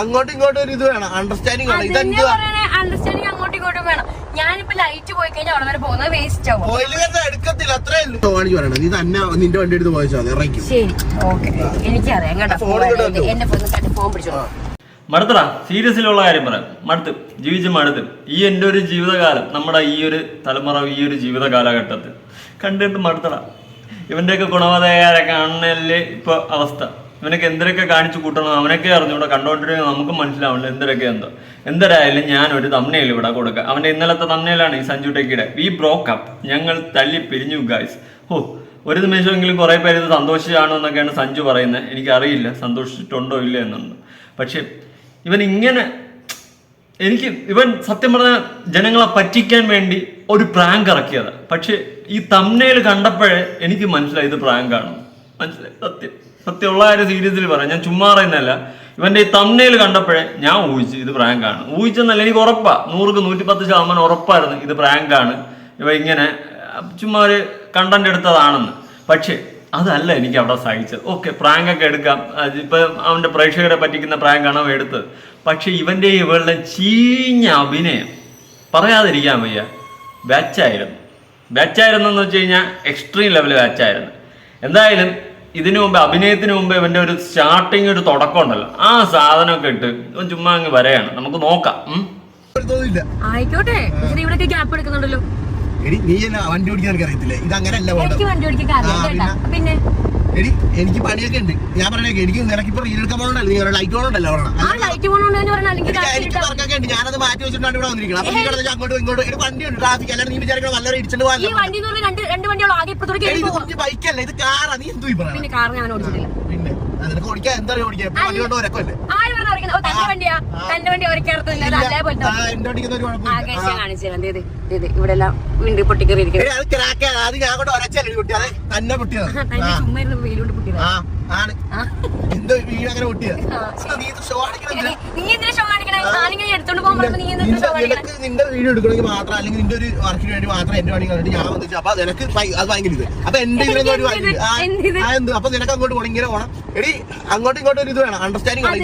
അങ്ങോട്ടും ഇങ്ങോട്ടും ഒരു ഇത് വേണം, അണ്ടർസ്റ്റാൻഡിങ് വേണം. അണ്ടർസ്റ്റാൻഡിങ് അങ്ങോട്ടും ഇങ്ങോട്ടും വേണം. ഞാനിപ്പോ ലൈറ്റ് പോയി കഴിഞ്ഞാൽ അവിടെ വരെ പോകുന്നത് വേസ്റ്റ് ആവും. എടുക്കത്തില്ല, അത്രേ പറയണം. നീ തന്നെ നിന്റെ വണ്ടി എടുത്ത് പോയാൽ ഇറങ്ങി. ശരി, ഓക്കെ, എനിക്കറിയാം കേട്ടോ. എന്നെ ഫോൺ പിടിച്ചോ. മടുത്തടാ, സീരിയസിലുള്ള കാര്യം പറയാം. മടുത്ത് ജീവിച്ച് മടുത്ത്. ഈ എൻ്റെ ഒരു ജീവിതകാലം, നമ്മുടെ ഈ ഒരു തലമുറ, ഈ ഒരു ജീവിത കാലഘട്ടത്തിൽ കണ്ടിട്ട് മടുത്തടാ. ഇവൻ്റെയൊക്കെ ഗുണവതകാരെ കാണണല്ലേ ഇപ്പൊ അവസ്ഥ. ഇവനൊക്കെ എന്തൊക്കെ കാണിച്ചു കൂട്ടണം അവനൊക്കെ അറിഞ്ഞൂടെ. കണ്ടോണ്ടിരിക്കുക നമുക്ക് മനസ്സിലാവണില്ല എന്തൊക്കെ എന്തരായാലും ഞാനൊരു തമ്നയിൽ ഇവിടെ കൊടുക്കാം. അവൻ്റെ ഇന്നലത്തെ തമ്നയിലാണ് ഈ സഞ്ജു ടെക്കിയുടെ വി ബ്രോക്ക് അപ്പ്, ഞങ്ങൾ തല്ലി പിരിഞ്ഞു ഗായ്സ്. ഒരു നിമിഷമെങ്കിലും കുറേ പേര് ഇത് സന്തോഷിച്ചാണോ എന്നൊക്കെയാണ് സഞ്ജു പറയുന്നത്. എനിക്കറിയില്ല സന്തോഷിച്ചിട്ടുണ്ടോ ഇല്ല എന്നുണ്ട്. പക്ഷെ ഇവൻ സത്യം പറഞ്ഞ ജനങ്ങളെ പറ്റിക്കാൻ വേണ്ടി ഒരു പ്രാങ്ക് ഇറക്കിയതാണ്. പക്ഷെ ഈ തമ്നയിൽ കണ്ടപ്പോഴേ എനിക്ക് മനസ്സിലായി ഇത് പ്രാങ്കാണ്. മനസ്സിലായി, സത്യമുള്ള കാര്യം സീരിയസിൽ പറയാം, ഞാൻ ചുമ്മാ പറയുന്നതല്ല. ഇവന്റെ ഈ തമ്നയിൽ കണ്ടപ്പോഴേ ഞാൻ ഊഹിച്ചു ഇത് പ്രാങ്കാണ്. ഊഹിച്ചെന്നല്ല, എനിക്ക് ഉറപ്പാ, 100% ഉറപ്പായിരുന്നു ഇത് പ്രാങ്കാണ്. ഇവ ഇങ്ങനെ ചുമ്മാ ഒരു കണ്ടന്റ് എടുത്തതാണെന്ന്. പക്ഷെ അതല്ല എനിക്ക് അവിടെ സഹിച്ചത്. ഓക്കെ, പ്രാങ്കൊക്കെ എടുക്കാം, ഇപ്പൊ അവന്റെ പ്രേക്ഷകരെ പറ്റിക്കുന്ന പ്രാങ്കാണ് അവൻ എടുത്തത്. പക്ഷെ ഇവന്റെ ഇവളുടെ ചീഞ്ഞ അഭിനയം പറയാതിരിക്കാൻ വയ്യ. ബാച്ചായിരുന്നു എന്ന് വെച്ച് കഴിഞ്ഞാൽ എക്സ്ട്രീം ലെവൽ ബാച്ചായിരുന്നു. എന്തായാലും ഇതിനു മുമ്പ്, അഭിനയത്തിന് മുമ്പ് ഇവന്റെ ഒരു സ്റ്റാർട്ടിങ്, ഒരു തുടക്കം ഉണ്ടല്ലോ, ആ സാധനമൊക്കെ ഇട്ട് ഇവൻ ചുമ്മാ അങ്ങ് വരെയാണ്. നമുക്ക് നോക്കാം. ആയിക്കോട്ടെ, ഇവിടെ ഗ്യാപ്പ് എടുക്കുന്നുണ്ടല്ലോ. വണ്ടി ഓടിക്കാൻ അറിയത്തില്ല, ഇത് അങ്ങനെയല്ല. പിന്നെ എനിക്ക് പണിയൊക്കെ ഉണ്ട്. ഞാൻ പറഞ്ഞേക്കെ എനിക്ക് നിനക്കിപ്പോ റീൽ എടുക്കാൻ പോകണ്ടല്ലോ, നീ ലൈറ്റ് പോകണ്ടല്ലോ. വർക്കൊക്കെ ഉണ്ട്, ഞാനത് മാറ്റി വെച്ചിട്ടാണ് ഇവിടെ വന്നിരിക്കണം. അപ്പൊ അങ്ങോട്ടും ഇങ്ങോട്ടും വണ്ടി ഉണ്ട്, ട്രാഫിക്. അല്ലാണ്ട് നീ വിചാരിക്കണം നല്ല ഇടിച്ചിട്ട് പോകാൻ. ബൈക്കല്ല, ഇത് കാറാ. നീ എന്തു പറയുന്നത്? പിന്നെ നിനക്ക് ഓടിക്കാൻ എന്താ ഓടിക്കാൻ വണ്ടി കൊണ്ട് ഒരക്കല്ലേ? ഇവിടെ എല്ലാം വീണ്ടും പൊട്ടിക്കറിയിരിക്കും. തന്നെ പൊട്ടിയത് എന്തോ വീടങ്ങനെ പൊട്ടിയത്. നിന്റെ വീഡിയോ എടുക്കണമെങ്കിൽ മാത്രം, അല്ലെങ്കിൽ നിന്റെ ഒരു വർക്കിന് വേണ്ടി മാത്രം എന്റെ വണ്ടി കണ്ടിട്ട് ഞാൻ വന്നിട്ട് അപ്പൊ നിനക്ക് അത് ഭയങ്കര ഇത്. അപ്പൊ എന്റെ എന്ത് അപ്പൊ നിനക്ക് അങ്ങോട്ട് പോകണം, ഇങ്ങനെ പോകണം. എടി അങ്ങോട്ടും ഇങ്ങോട്ടും ഒരു ഇത് വേണം, അണ്ടർസ്റ്റാൻഡിങ് വേണം.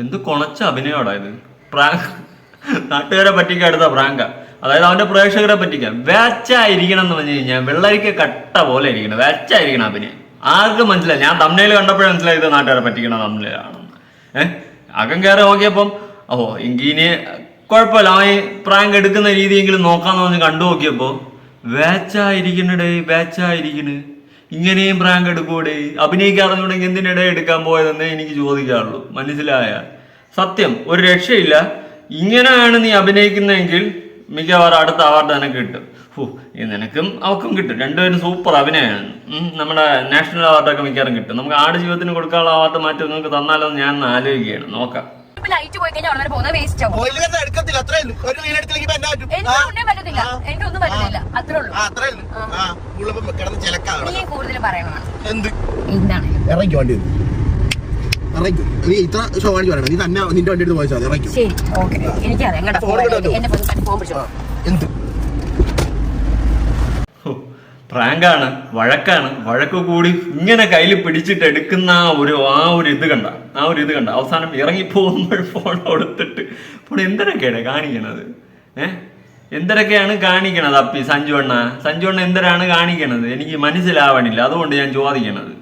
എന്ത് കൊണച്ച അഭിനയോടാ ഇത്. പ്രാങ്ക്, നാട്ടുകാരെ പറ്റിക്കാൻ എടുത്ത പ്രാങ്ക. അതായത് അവന്റെ പ്രേക്ഷകരെ പറ്റിക്കാൻ. വാച്ചായിരിക്കണം എന്ന് പറഞ്ഞു കഴിഞ്ഞാൽ വെള്ളരിക്ക കട്ട പോലെ ഇരിക്കണം, വാച്ചായിരിക്കണം അഭിനയം. ആർക്കും മനസ്സിലായി. ഞാൻ തമ്മിൽ കണ്ടപ്പോഴേ മനസ്സിലായി ഇത് നാട്ടുകാരെ പറ്റിക്കണം തമ്മിലാണെന്ന്. അകം കയറി നോക്കിയപ്പം എങ്കിനി കുഴപ്പമില്ല, അവൻ പ്രാങ്ക് എടുക്കുന്ന രീതിയെങ്കിലും നോക്കാന്ന് പറഞ്ഞ് കണ്ടു നോക്കിയപ്പോ വാച്ചായിരിക്കണടേ, വാച്ചായിരിക്കണ്. ഇങ്ങനെയും പ്രാങ്ക് എടുക്കൂടെ? അഭിനയിക്കാറുണ്ടെങ്കിൽ എന്തിനിടെ എടുക്കാൻ പോയതെന്നേ എനിക്ക് ചോദിക്കാറുള്ളൂ. മനസ്സിലായ? സത്യം, ഒരു രക്ഷയില്ല. ഇങ്ങനെയാണ് നീ അഭിനയിക്കുന്നതെങ്കിൽ മിക്കവാറും അടുത്ത അവാർഡ് നിനക്ക് കിട്ടും. നിനക്കും അവക്കും കിട്ടും. രണ്ടുപേരും സൂപ്പർ അഭിനയമാണ്. നമ്മുടെ നാഷണൽ അവാർഡൊക്കെ മിക്കവാറും കിട്ടും. നമുക്ക് ആട് ജീവിതത്തിന് കൊടുക്കാനുള്ള അവാർഡ് മാറ്റി നിങ്ങൾക്ക് തന്നാലോ ഞാൻ ആലോചിക്കുകയാണ്. നോക്കാം. ലൈറ്റ് പോയി കഴിഞ്ഞാൽ അവിടെ പോകുന്നത് വേസ്റ്റ് ആവും. എനിക്കൊന്നും പറ്റുന്നില്ല, അത്രേ ഉള്ളൂ. നീ കൂടുതൽ പറയണം. എന്താണ് ഇറങ്ങി വണ്ടി നീ ഇത്ര ഷോ കാണിച്ചു പറയണം. നീ തന്നെ നിന്റെ വണ്ടി എടുത്ത് പോയാൽ ഇറങ്ങി. ശരി, ഓക്കെ, എനിക്കറിയാം കേട്ടോ. എന്നെ ഫോൺ പിടിച്ചോ. എന്ത് പ്രാങ്കാണ്, വഴക്കാണ്. വഴക്ക് കൂടി ഇങ്ങനെ കയ്യിൽ പിടിച്ചിട്ട് എടുക്കുന്ന ആ ഒരു ഇത് കണ്ട അവസാനം ഇറങ്ങിപ്പോകുമ്പോൾ ഫോൺ കൊടുത്തിട്ട് ഇപ്പോൾ എന്തൊക്കെയാണ് കാണിക്കണത്? എന്തൊക്കെയാണ് കാണിക്കണത്? അപ്പി സഞ്ജു അണ്ണ എന്തിനാണ് കാണിക്കണത്? എനിക്ക് മനസ്സിലാവണില്ല. അതുകൊണ്ട് ഞാൻ ചോദിക്കണത്.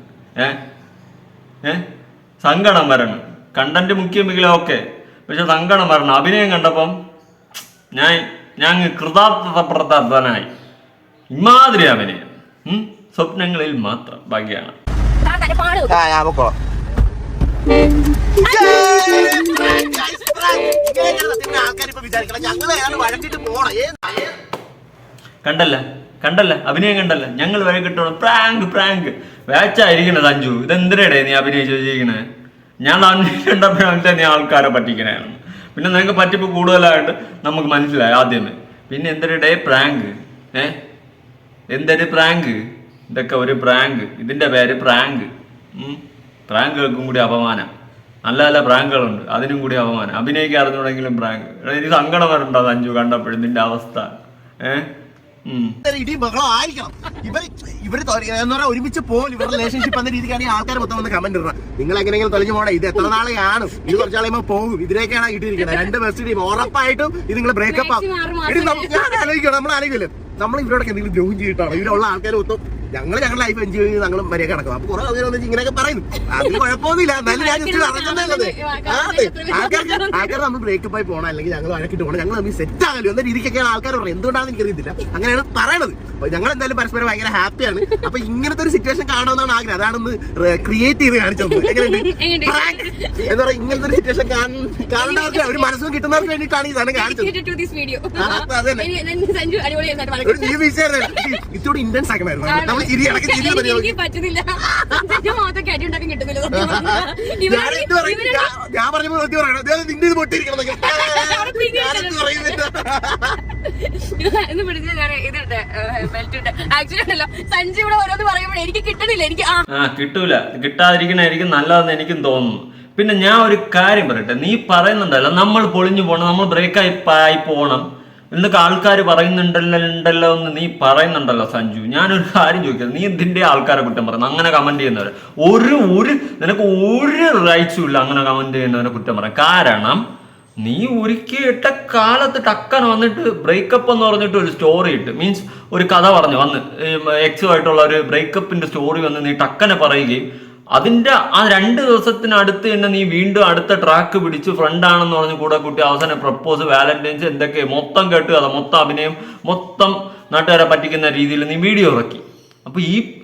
സങ്കടം വരണം. കണ്ടന്റ് മുഖ്യമെങ്കിലും ഓക്കെ, പക്ഷെ സങ്കടം വരണം. അഭിനയം കണ്ടപ്പം ഞാൻ കൃതാർത്ഥനായി. ഇമാതിരി അഭിനയം സ്വപ്നങ്ങളിൽ മാത്രം ഭാഗ്യാണ്. കണ്ടല്ല അഭിനയം കണ്ടല്ല. ഞങ്ങൾ വരെ കിട്ടണം പ്രാങ്ക് വേച്ചായിരിക്കണത്. സഞ്ജു, ഇതെന്തിനടേ നീ അഭിനയിച്ച് വെച്ചിരിക്കണേ? ഞാൻ കണ്ടപ്പോഴേ നീ ആൾക്കാരെ പറ്റിക്കണേന്ന്. പിന്നെ നിങ്ങൾക്ക് പറ്റിപ്പ് കൂടുതലായിട്ട് നമുക്ക് മനസ്സിലായി ആദ്യമേ. പിന്നെ എന്തിനടേ പ്രാങ്ക്? എന്തൊരു പ്രാങ്ക്? ഇതൊക്കെ ഒരു പ്രാങ്ക്. ഇതിന്റെ പേര് പ്രാങ്ക്. പ്രാങ്കുകൾക്കും കൂടി അപമാനം. നല്ല നല്ല പ്രാങ്കുകളുണ്ട്, അതിനും കൂടി അപമാനം. അഭിനയിക്കാൻ അറിഞ്ഞുണ്ടെങ്കിലും പ്രാങ്ക്. എനിക്ക് സങ്കടം വരണ്ടോ സഞ്ജു കണ്ടപ്പോഴും നിന്റെ അവസ്ഥ? ഇടി ബഹളം ആയിരിക്കണം. ഇവര് എന്ന് പറഞ്ഞാൽ ഒരുമിച്ച് പോലും ഇവരുടെ റിലേഷൻഷിപ്പ് എന്ന രീതിക്കാണ് ഈ ആൾക്കാർ മൊത്തം വന്ന് കമന്റ് ഇടണം. നിങ്ങൾ എങ്ങനെയെങ്കിലും തൊലഞ്ഞു പോകണം, ഇത് എത്ര നാളെയാണ്, ഇത് കുറച്ച് നാളെയുമ്പോൾ പോകും, ഇതിലേക്കാണ് ഇട്ടിരിക്കുന്നത്. 2 ബെസ്റ്റ് ടീം ഉറപ്പായിട്ടും ഇത് നിങ്ങൾ ബ്രേക്കപ്പ് ആവും. ഞാൻ ആലോചിക്കണം, നമ്മൾ ആലോചിക്കില്ല നമ്മൾ ഇവരോടൊക്കെ എന്തെങ്കിലും ദ്രോഹം ചെയ്തിട്ടാണ് ഇവരുള്ള ആൾക്കാർ മൊത്തം ഞങ്ങളുടെ ലൈഫ് എൻജോയ് ചെയ്ത് ഞങ്ങൾ മര്യാദ കിടക്കും. അപ്പൊ കുറെ ആൾക്കാർ വന്നിട്ട് ഇങ്ങനെയൊക്കെ പറയുന്നു. അതിന് കുഴപ്പമൊന്നുമില്ല. എന്നാലും ഞാൻ അറിഞ്ഞത് ആൾക്കാർ നമ്മൾ ബ്രേക്കപ്പ് ആയി പോകണം, അല്ലെങ്കിൽ ഞങ്ങൾ വഴക്കിട്ട് പോകണം, ഞങ്ങൾ തമ്മിൽ സെറ്റ് ആകല്ലോ എന്ന രീതിക്കൊക്കെയാണ് ആൾക്കാർ പറയുന്നത്. എന്തുകൊണ്ടാണെന്ന് എനിക്കറിയത്തില്ല, അങ്ങനെയാണ് പറയണത്. ഞങ്ങൾ എന്തായാലും പരസ്പരം ഭയങ്കര ഹാപ്പിയാണ്. അപ്പൊ ഇങ്ങനത്തെ ഒരു സിറ്റുവേഷൻ കാണണമെന്നാണ് ആഗ്രഹം. അതാണെന്ന് ക്രിയേറ്റ് ചെയ്ത് കാണിച്ചത്. എന്താ പറയാ, ഇങ്ങനത്തെ ഒരു സിറ്റുവേഷൻ കാണേണ്ടവർക്ക് ഒരു മനസ്സും കിട്ടുന്നവർക്ക് വേണ്ടിയിട്ടാണ് ഇതാണ് കാണിച്ചത്. ഇത്തോടെ ഇന്റൻസ് ആക്കണമായിരുന്നു. ഞാൻ പറഞ്ഞ നിന്റെ ഇത് പൊട്ടിയിരിക്കണം. കിട്ടൂല, കിട്ടാതിരിക്കണായിരിക്കും നല്ലതെന്ന് എനിക്കും തോന്നുന്നു. പിന്നെ ഞാൻ ഒരു കാര്യം പറയട്ടെ, നീ പറയുന്നുണ്ടല്ലോ നമ്മൾ പൊളിഞ്ഞു പോകണം, നമ്മൾ ബ്രേക്കായി പോകണം എന്നൊക്കെ ആൾക്കാർ പറയുന്നുണ്ടല്ലോ എന്ന് നീ പറയുന്നുണ്ടല്ലോ സഞ്ജു. ഞാനൊരു കാര്യം ചോദിക്കുന്നത്, നീ എന്തിന്റെ ആൾക്കാരെ കുറ്റം പറയുന്നു? അങ്ങനെ കമന്റ് ചെയ്യുന്നവരെ നിനക്ക് ഒരു റൈറ്റ്സും ഇല്ല അങ്ങനെ കമന്റ് ചെയ്യുന്നവരെ കുറ്റം പറയാം. കാരണം നീ ഒരിക്കലിട്ട കാലത്ത് ടക്കൻ വന്നിട്ട് ബ്രേക്കപ്പ് എന്ന് പറഞ്ഞിട്ട് ഒരു സ്റ്റോറി ഇട്ട്, മീൻസ് ഒരു കഥ പറഞ്ഞു വന്ന് എക്സുമായിട്ടുള്ള ഒരു ബ്രേക്കപ്പിന്റെ സ്റ്റോറി വന്ന് നീ ടക്കനെ പറയുകയും അതിന്റെ ആ 2 ദിവസത്തിനടുത്ത് തന്നെ നീ വീണ്ടും അടുത്ത ട്രാക്ക് പിടിച്ച് ഫ്രണ്ടാണെന്ന് പറഞ്ഞ് കൂടെ കൂട്ടി അവസാനം പ്രപ്പോസ്, വാലന്റൈൻസ് എന്തൊക്കെ മൊത്തം കേട്ട് കഥ, മൊത്തം അഭിനയം, മൊത്തം നാട്ടുകാരെ പറ്റിക്കുന്ന രീതിയിൽ നീ വീഡിയോ ഇറക്കി. അപ്പൊ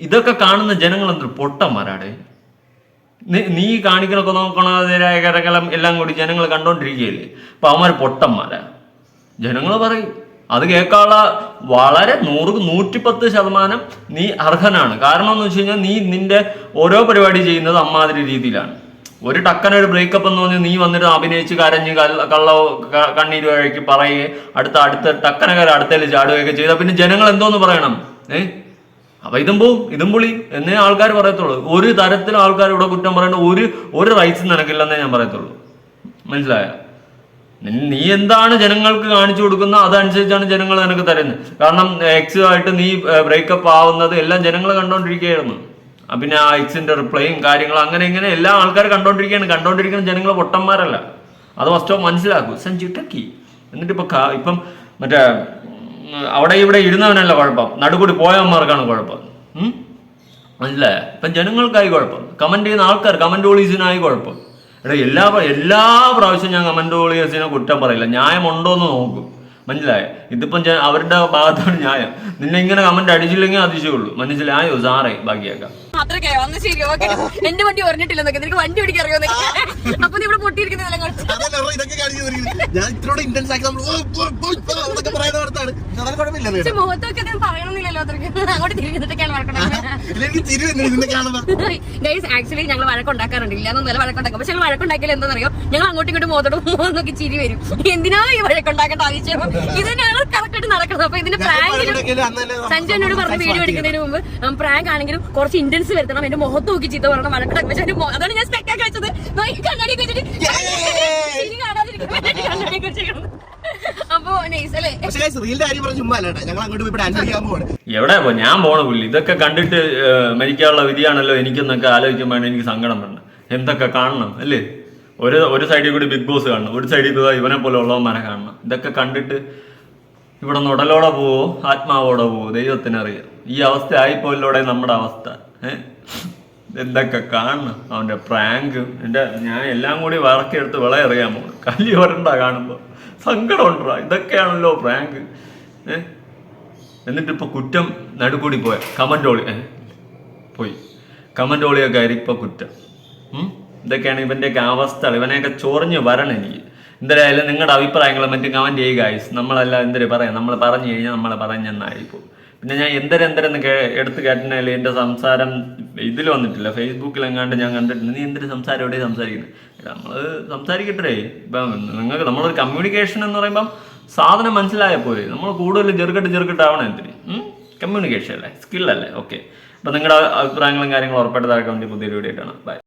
ഇതൊക്കെ കാണുന്ന ജനങ്ങൾ എന്തൊരു പൊട്ടന്മാരാടെ. നീ കാണിക്കണൊക്കെ നോക്കണ എല്ലാം കൂടി ജനങ്ങൾ കണ്ടോണ്ടിരിക്കുകയല്ലേ. അപ്പൊ അവന്മാർ പൊട്ടന്മാരാ. ജനങ്ങൾ പറയും, അത് കേൾക്കാനുള്ള വളരെ 100-110% നീ അർഹനാണ്. കാരണം എന്ന് വെച്ച് കഴിഞ്ഞാൽ നീ നിന്റെ ഓരോ പരിപാടി ചെയ്യുന്നത് അമ്മാതിരി രീതിയിലാണ്. ഒരു ടക്കനൊരു ബ്രേക്കപ്പ് എന്ന് പറഞ്ഞ് നീ വന്നിട്ട് അഭിനയിച്ച് കരഞ്ഞ് കണ്ണീര് വഴക്കി പറയുകയും അടുത്ത ടക്കനകര അടുത്തേല് ചാടുകയൊക്കെ ചെയ്താൽ പിന്നെ ജനങ്ങൾ എന്തോന്ന് പറയണം? അപ്പൊ ഇതും പോവും ഇതും പൊളി എന്നേ ആൾക്കാർ പറയത്തുള്ളൂ. ഒരു തരത്തിലും ആൾക്കാർ ഇവിടെ കുറ്റം പറയേണ്ട ഒരു റൈറ്റ്സും നിനക്കില്ലെന്നേ ഞാൻ പറയത്തുള്ളൂ. മനസ്സിലായോ? നീ എന്താണ് ജനങ്ങൾക്ക് കാണിച്ചു കൊടുക്കുന്നത് അതനുസരിച്ചാണ് ജനങ്ങൾ നിനക്ക് തരുന്നത്. കാരണം എക്സുമായിട്ട് നീ ബ്രേക്കപ്പ് ആവുന്നത് എല്ലാം ജനങ്ങൾ കണ്ടോണ്ടിരിക്കുകയായിരുന്നു. പിന്നെ ആ എക്സിന്റെ റിപ്ലൈയും കാര്യങ്ങളും അങ്ങനെ ഇങ്ങനെ എല്ലാ ആൾക്കാർ കണ്ടോണ്ടിരിക്കുന്ന ജനങ്ങൾ പൊട്ടന്മാരല്ല. അത് ഫസ്റ്റ് മനസ്സിലാക്കൂ. സഞ്ജിട്ടക്കി എന്നിട്ട് ഇപ്പം മറ്റേ അവിടെ ഇവിടെ ഇരുന്നവനല്ല കുഴപ്പം, നടുകൂടി പോയവന്മാർക്കാണ് കുഴപ്പം. മനസ്സിലായോ? ഇപ്പം ജനങ്ങൾക്കായി കുഴപ്പം, കമന്റ് ചെയ്യുന്ന ആൾക്കാർ കമന്റ് പോളീസിനായി കുഴപ്പം. എല്ലാ പ്രാവശ്യവും ഞാൻ കമന്റ് വോളിയേഴ്സിനെ കുറ്റം പറയില്ല, ന്യായമുണ്ടോ എന്ന് നോക്കും. മനസ്സിലായോ? ഇതിപ്പം അവരുടെ ഭാഗത്താണ് ന്യായം. നിന്നെ ഇങ്ങനെ കമന്റ് അടിച്ചില്ലെങ്കിൽ അതിശയുള്ളൂ. മനസ്സിലായോ സാറേ? ബാക്കിയാക്കാം. എന്റെ വണ്ടി പറഞ്ഞിട്ടില്ല, നിനക്ക് വണ്ടി ഓടിക്കാൻ അറിയോ? അപ്പൊ നീ ഇവിടെ പൊട്ടിയിരിക്കുന്നതെല്ലാം മുഖത്തൊക്കെ പറയണമെന്നില്ലല്ലോ. അങ്ങോട്ട് തിരിഞ്ഞിട്ടൊക്കെയാണ് ആക്ച്വലി ഞങ്ങൾ വഴക്കുണ്ടാക്കാറുണ്ട്, ഇല്ലാന്നൊന്നുമല്ല വഴക്കുണ്ടാക്കും. പക്ഷെ ഞങ്ങൾ വഴക്കുണ്ടാക്കിയാൽ എന്താണെന്നറിയോ, ഞങ്ങൾ അങ്ങോട്ടും ഇങ്ങോട്ടും മുഖത്തോട് നോക്കി ചിരി വരും. എന്തിനാ ഈ വഴക്കുണ്ടാക്കേണ്ട ആവശ്യം? ഇത് ഞങ്ങൾ കറക്റ്റായിട്ട് നടക്കുന്നത്. അപ്പൊ ഇതിന്റെ പ്രാങ്കിലും സഞ്ജു എന്നോട് പറഞ്ഞ് വീഡിയോ എടുക്കുന്നതിന് മുമ്പ് പ്രാങ്ക് ആണെങ്കിലും കുറച്ച് ഇന്റൻസ് വരുത്തണം, എന്റെ മുഖത്ത് നോക്കി ചീത്ത പറയണം, വഴക്കുണ്ടാക്കും. പക്ഷെ അതാണ് ഞാൻ സ്പെക്ടൊക്കെ വെച്ചത്. കണ്ണാടിയൊക്കെ വെച്ചിട്ട് കണ്ണാടിയൊക്കെ വെച്ചേക്കണം. അപ്പൊ എവിടെ പോ ഞാൻ പോണ പുള്ളി ഇതൊക്കെ കണ്ടിട്ട് മരിക്കാനുള്ള വിധിയാണല്ലോ എനിക്കെന്നൊക്കെ ആലോചിക്കുമ്പോഴാണ് എനിക്ക് സങ്കടം വരണം. എന്തൊക്കെ കാണണം അല്ലേ? ഒരു സൈഡിൽ കൂടി ബിഗ് ബോസ് കാണണം, ഒരു സൈഡിൽ കൂടെ ഇവനെ പോലെ ഉള്ളവന്മാരെ കാണണം. ഇതൊക്കെ കണ്ടിട്ട് ഇവിടെ നിന്ന് ഉടലോടെ പോവോ ആത്മാവോടെ പോവോ ദൈവത്തിനറിയാം. ഈ അവസ്ഥ ആയിപ്പോയില്ലോടെ നമ്മുടെ അവസ്ഥ. എന്തൊക്കെ കാണണം അവന്റെ പ്രാങ്ക്. ഞാൻ എല്ലാം കൂടി വറക്കെടുത്ത് വിളയെറിയാൻ പോകും. കല്ലി വരണ്ട കാണുമ്പോ സങ്കടം ഉണ്ടാ. ഇതൊക്കെയാണല്ലോ പ്രാങ്ക്. എന്നിട്ടിപ്പോ കുറ്റം നടുക്കൂടി പോയ കമന്റ് ഓളിയൊക്കെ ആയിരിക്കും ഇപ്പൊ കുറ്റം. ഇതൊക്കെയാണ് ഇവന്റെയൊക്കെ അവസ്ഥ. ഇവനെയൊക്കെ ചൊറിഞ്ഞ് വരണം എനിക്ക്. എന്തായാലും നിങ്ങളുടെ അഭിപ്രായങ്ങളും മറ്റും കമന്റ് ചെയ്യുക ഗൈസ്. നമ്മളെല്ലാം എന്തൊരു പറയാം, നമ്മൾ പറഞ്ഞു കഴിഞ്ഞാൽ നമ്മളെ പറഞ്ഞെന്നായിരിക്കും. പിന്നെ ഞാൻ എന്തെരെന്ന് എടുത്ത് കേട്ടാലും എൻ്റെ സംസാരം ഇതിൽ വന്നിട്ടില്ല, ഫേസ്ബുക്കിലെങ്ങാണ്ട് ഞാൻ കണ്ടിട്ടുണ്ട്. നീ എന്തൊരു സംസാരം എവിടെ സംസാരിക്കുന്നത്? നമ്മൾ സംസാരിക്കട്ടെ. ഇപ്പം നിങ്ങൾക്ക് നമ്മളൊരു കമ്മ്യൂണിക്കേഷൻ എന്ന് പറയുമ്പം സാധനം മനസ്സിലായാൽ പോലെ നമ്മൾ കൂടുതൽ ചെറുക്കിട്ടാവണം. എന്തിന് കമ്മ്യൂണിക്കേഷൻ അല്ലേ, സ്കില്ലല്ലേ? ഓക്കെ. അപ്പം നിങ്ങളുടെ അഭിപ്രായങ്ങളും കാര്യങ്ങളും ഉറപ്പായിട്ട് താഴെ കമന്റ് പുതിയൊരു വീഡിയോ ആയിട്ടാണ്. ബൈ.